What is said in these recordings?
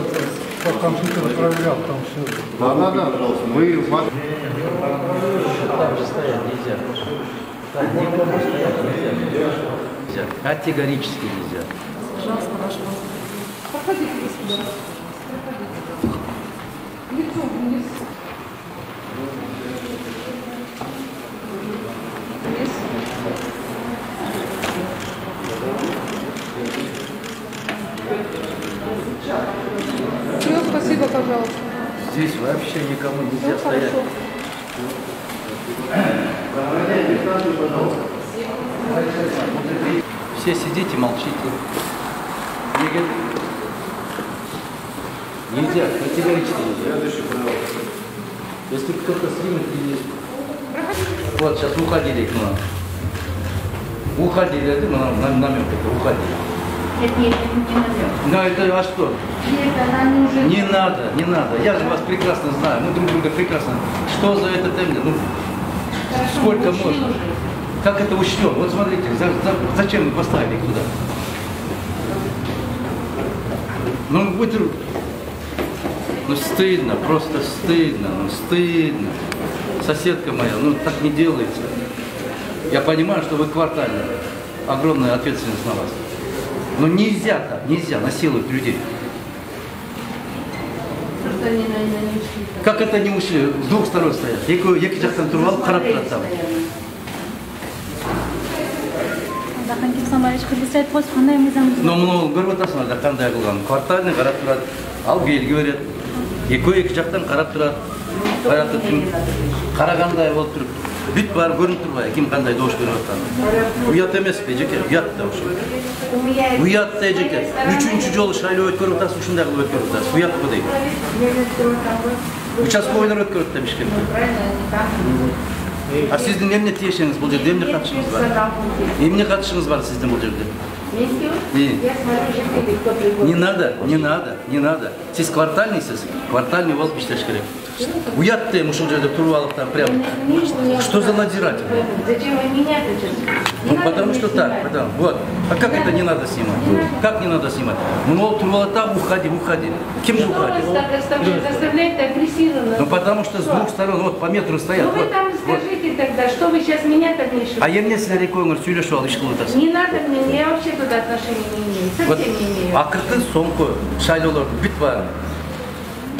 по компьютеру проверял, там все. Да, надо. Вы Там же стоять нельзя. Так, никому стоять нельзя. Категорически нельзя. Пожалуйста, ваш паспорт. Проходите вы сюда. Лицо вниз. Вниз. Все, спасибо, пожалуйста. Здесь вообще никому нельзя стоять. Хорошо. Все сидите, молчите. Нельзя, категорически нельзя. Если кто-то снимет или... Вот, сейчас уходили к нам. Уходили, это намек, это уходили. Это не намек. Но это, а что? Нет, она не уже... Не надо, не надо. Я же вас прекрасно знаю, мы друг друга прекрасно. Что за это темня? Ну, сколько можно? Как это учтем? Вот смотрите, зачем вы поставили их туда? Ну, ну стыдно, просто стыдно, ну стыдно. Соседка моя, ну так не делается. Я понимаю, что вы квартальная, огромная ответственность на вас. Но нельзя так, нельзя насиловать людей. Просто они, наверное, не ушли. Как это не ушли? С двух сторон стоят. Екі жақтан тұрып алып қарап тұрады там. Но мұны көріп отырсың, қандай қылған. Квартальный қарап тұрады, ал белгі береді. Екі жақтан қарап тұрады. Қарағандай болып тұрып. Бүт бар көрініп тұрбай, кім қандай дауыс беріп жатқаны. Ұят емес пе, жеке? Ұят дауыс. Ұят та жеке. Үшінші жолы шайлы өткөріп отырсың, үшінде қылып өткөріп отырсың. Ұят па дейді. Участковыйлар өткөріп та Бишкекте. А сіздің емне тиешеңіз бұл жерде, емне қатышыңыз бар? Емне қатышыңыз бар сіздің бұл жерде? Не надо, не надо, не надо. Сіз квартальныйсыз, квартальный болып іштеш керек. Уят ты, муж уже тұрып алып там прям. Что за надзиратель? Зачем вы меня сейчас? Ну потому что так, потому. Вот. А как это не надо снимать? Как не надо снимать? Ну тұрып алып там, уходи, уходи. Кем же уходи? Что вы так заставляете агрессивно? Ну потому что с двух сторон, вот по метру стоят. Ну вы там скажите тогда, что вы сейчас меня так мешаете? А я мне с рекой сөйлешіп алып ешқылы отырсың. Не надо мне, я вообще туда отношения не имею. Совсем не имею. Ақырғы соңғы шайлаулардың бүт бар.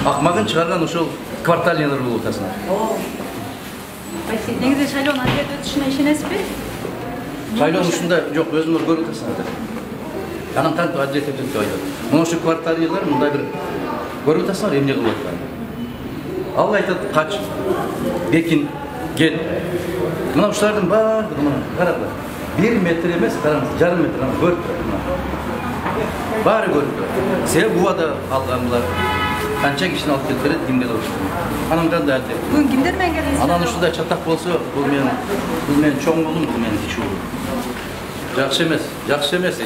Ақмағын шығарған ошол квартальныйлар болып отырсың. Спасибо. Негізі шайлауын әділет өтішіне ішенесіз бе? Шайлауын ұшында жоқ, өзіңіз көріп отырсың. Анан қанты әділет өтеді деп айтады. Мұны ошо квартальныйлар мындай бір көріп отырсың, емне қылып отырған. Ал айтады, қач, бекин, кел. Мына ұштардың барлығы, қарады. 1 метр емес, қараңыз, жарым метр, көріп тұрады. Бары көріп тұрады. Себебі бұлада алған бұлар. Қанша кішін алып кетіп береді, кімге де ұшты. Анам қандай әділет. Бүгін кімдермен келдіңіз? Анан ұшында чатақ болса, бұл мен чоң болым, бұл мен кіші болым. Жақсы емес, жақсы емес.